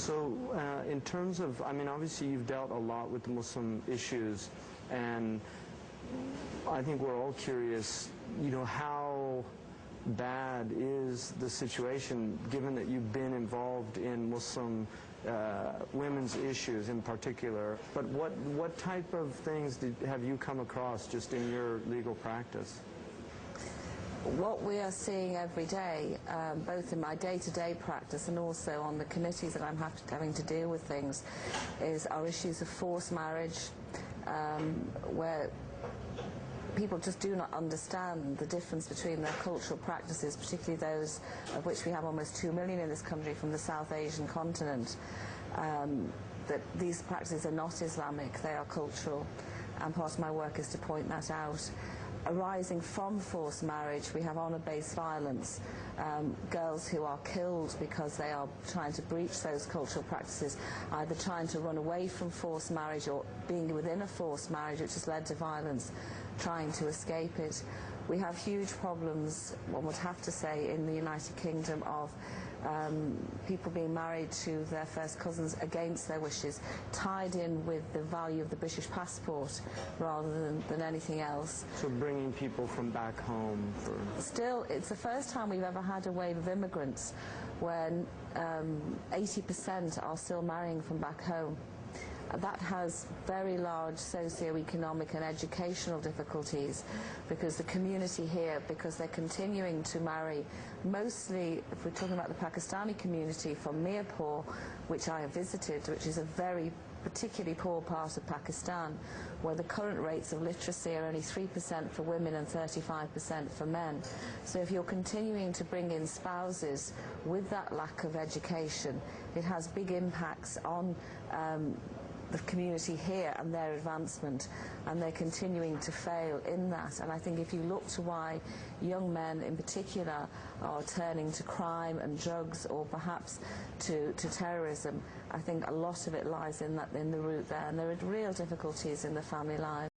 So in terms of, I mean, obviously you've dealt a lot with the Muslim issues, and I think we're all curious, you know, how bad is the situation, given that you've been involved in Muslim women's issues in particular, but what type of things have you come across just in your legal practice? What we are seeing every day, both in my day-to-day practice and also on the committees that I'm having to deal with things, is our issues of forced marriage, where people just do not understand the difference between their cultural practices, particularly those of which we have almost 2 million in this country from the South Asian continent, that these practices are not Islamic, they are cultural, and part of my work is to point that out. Arising from forced marriage, we have honour-based violence, girls who are killed because they are trying to breach those cultural practices, either trying to run away from forced marriage or being within a forced marriage which has led to violence, trying to escape it. We have huge problems, one would have to say, in the United Kingdom of people being married to their first cousins against their wishes, tied in with the value of the British passport rather than anything else. So bringing people from back home for... Still, it's the first time we've ever had a wave of immigrants when 80% are still marrying from back home. That has very large socio-economic and educational difficulties because the community here, because they're continuing to marry, mostly, if we're talking about the Pakistani community from Mirpur, which I have visited, which is a very particularly poor part of Pakistan, where the current rates of literacy are only 3% for women and 35% for men. So if you're continuing to bring in spouses with that lack of education, it has big impacts on the community here and their advancement, and they're continuing to fail in that. And I think if you look to why young men in particular are turning to crime and drugs or perhaps to terrorism, I think a lot of it lies in the root there, and there are real difficulties in the family life.